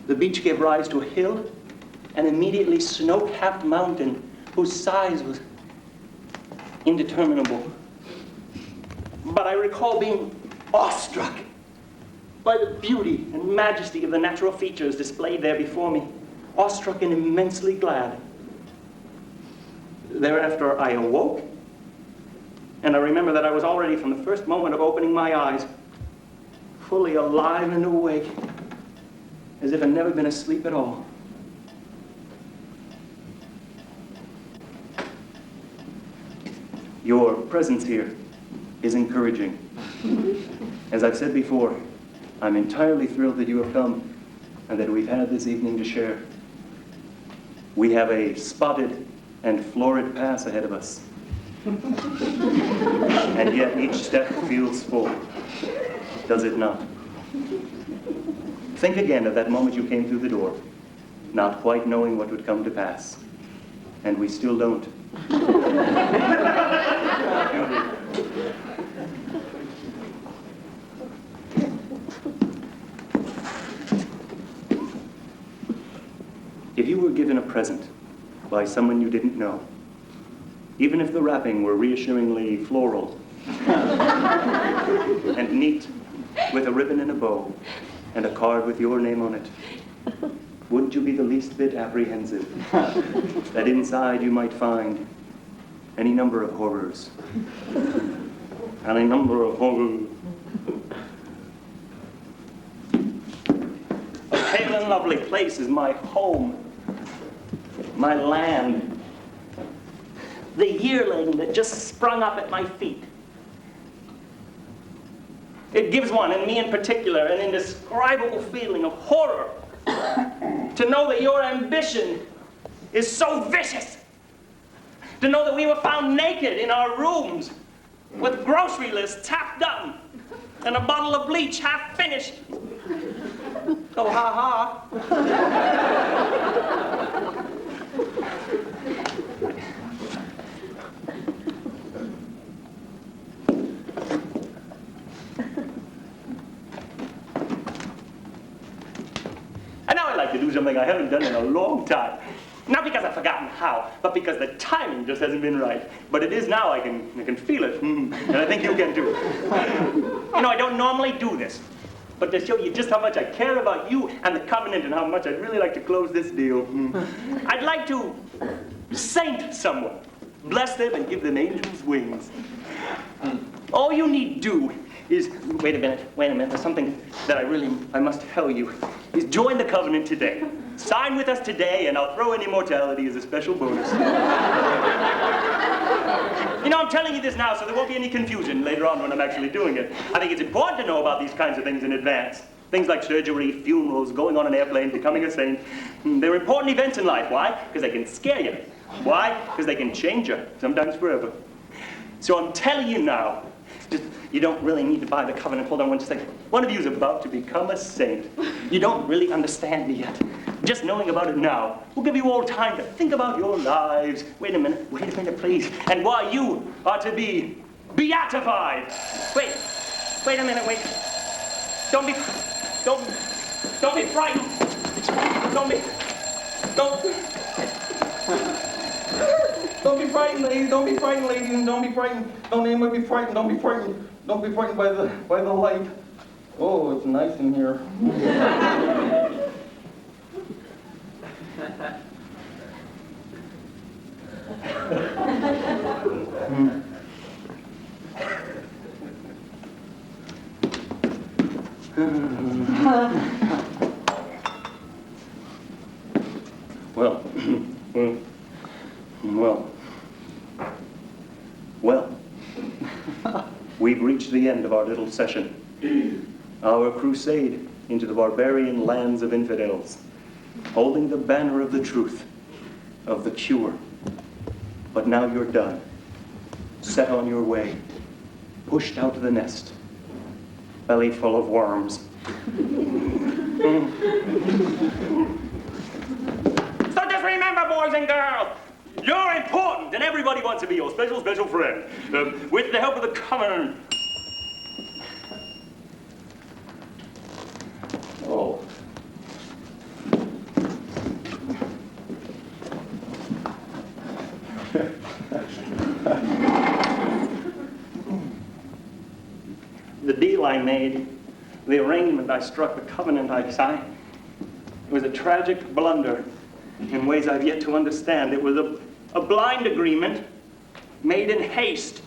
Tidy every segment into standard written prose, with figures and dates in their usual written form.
The beach gave rise to a hill, and immediately snow-capped mountain whose size was indeterminable. But I recall being awestruck by the beauty and majesty of the natural features displayed there before me, awestruck and immensely glad. Thereafter, I awoke, and I remember that I was already, from the first moment of opening my eyes, fully alive and awake, as if I'd never been asleep at all. Your presence here is encouraging. As I've said before, I'm entirely thrilled that you have come and that we've had this evening to share. We have a spotted and florid pass ahead of us. And yet each step feels full, does it not? Think again of that moment you came through the door, not quite knowing what would come to pass. And we still don't. If you were given a present by someone you didn't know, even if the wrapping were reassuringly floral and neat with a ribbon and a bow and a card with your name on it, wouldn't you be the least bit apprehensive that inside you might find any number of horrors? Any number of horrors. A pale and lovely place is my home, my land, the yearling that just sprung up at my feet. It gives one, and me in particular, an indescribable feeling of horror to know that your ambition is so vicious, to know that we were found naked in our rooms with grocery lists half done and a bottle of bleach half finished. Oh, ha ha. And now I'd like to do something I haven't done in a long time. Not because I've forgotten how, but because the timing just hasn't been right. But it is now. I can feel it, and I think you can too. You know, I don't normally do this, but to show you just how much I care about you and the covenant and how much I'd really like to close this deal, I'd like to saint someone, bless them and give them angels' wings. All you need do is, wait a minute, there's something that I must tell you, is join the covenant today. Sign with us today, and I'll throw in immortality as a special bonus. You know, I'm telling you this now so there won't be any confusion later on when I'm actually doing it. I think it's important to know about these kinds of things in advance. Things like surgery, funerals, going on an airplane, becoming a saint. They're important events in life. Why? Because they can scare you. Why? Because they can change you, sometimes forever. So I'm telling you now, you don't really need to buy the covenant. Hold on one second. One of you is about to become a saint. You don't really understand me yet. Just knowing about it now will give you all time to think about your lives. Wait a minute, please. And why you are to be beatified. Wait a minute, wait. Don't be frightened. Don't be frightened, ladies. Don't be frightened, ladies. Don't be frightened. Don't anybody be frightened. Don't be frightened. Don't be frightened by the light. Oh, it's nice in here. Well, we've reached the end of our little session, our crusade into the barbarian lands of infidels, holding the banner of the truth, of the cure. But now you're done, set on your way, pushed out of the nest, belly full of worms. So just remember, boys and girls, you're important, and everybody wants to be your special, special friend. With the help of the covenant. Oh. I made, the arrangement I struck, the covenant I signed, it was a tragic blunder in ways I've yet to understand. It was a blind agreement made in haste,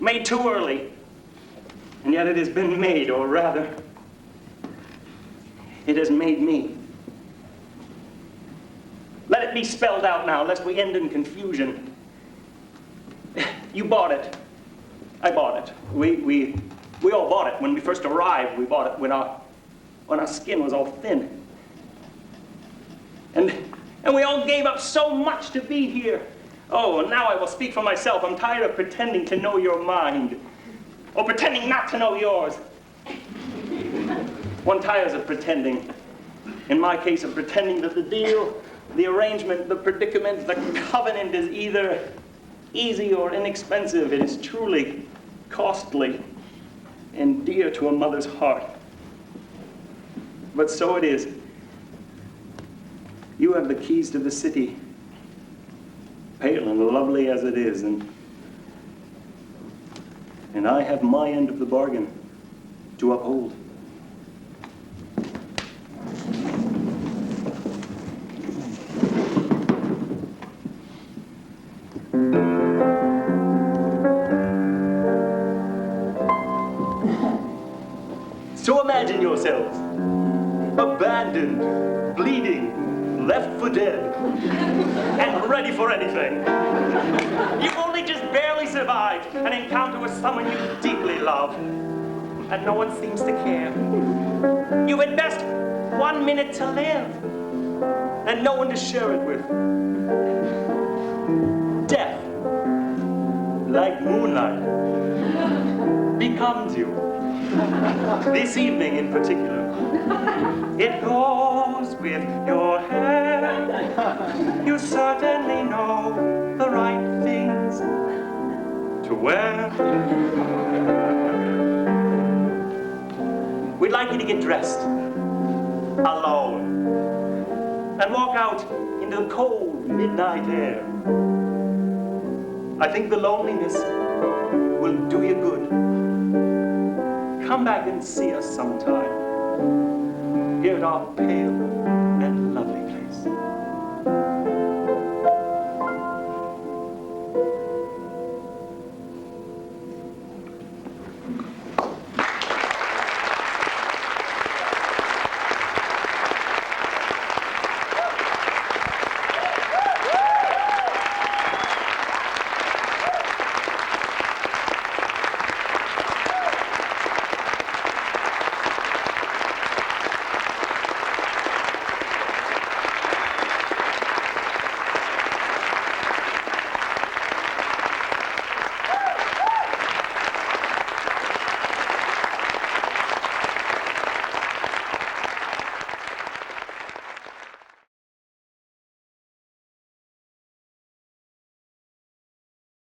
made too early, and yet it has been made, or rather, it has made me. Let it be spelled out now, lest we end in confusion. You bought it. I bought it. We all bought it. When we first arrived, we bought it when our skin was all thin. And we all gave up so much to be here. Oh, and now I will speak for myself. I'm tired of pretending to know your mind, or pretending not to know yours. One tires of pretending. In my case, of pretending that the deal, the arrangement, the predicament, the covenant is either easy or inexpensive. It is truly costly and dear to a mother's heart. But so it is. You have the keys to the city, pale and lovely as it is, and I have my end of the bargain to uphold. So imagine yourselves abandoned, bleeding, left for dead, and ready for anything. You've only just barely survived an encounter with someone you deeply love, and no one seems to care. You've at best 1 minute to live, and no one to share it with. Death, like moonlight, becomes you. This evening in particular. It goes with your hair. You certainly know the right things to wear. We'd like you to get dressed alone and walk out into the cold midnight air. I think the loneliness will do you good. Come back and see us sometime here at our pale and lovely place.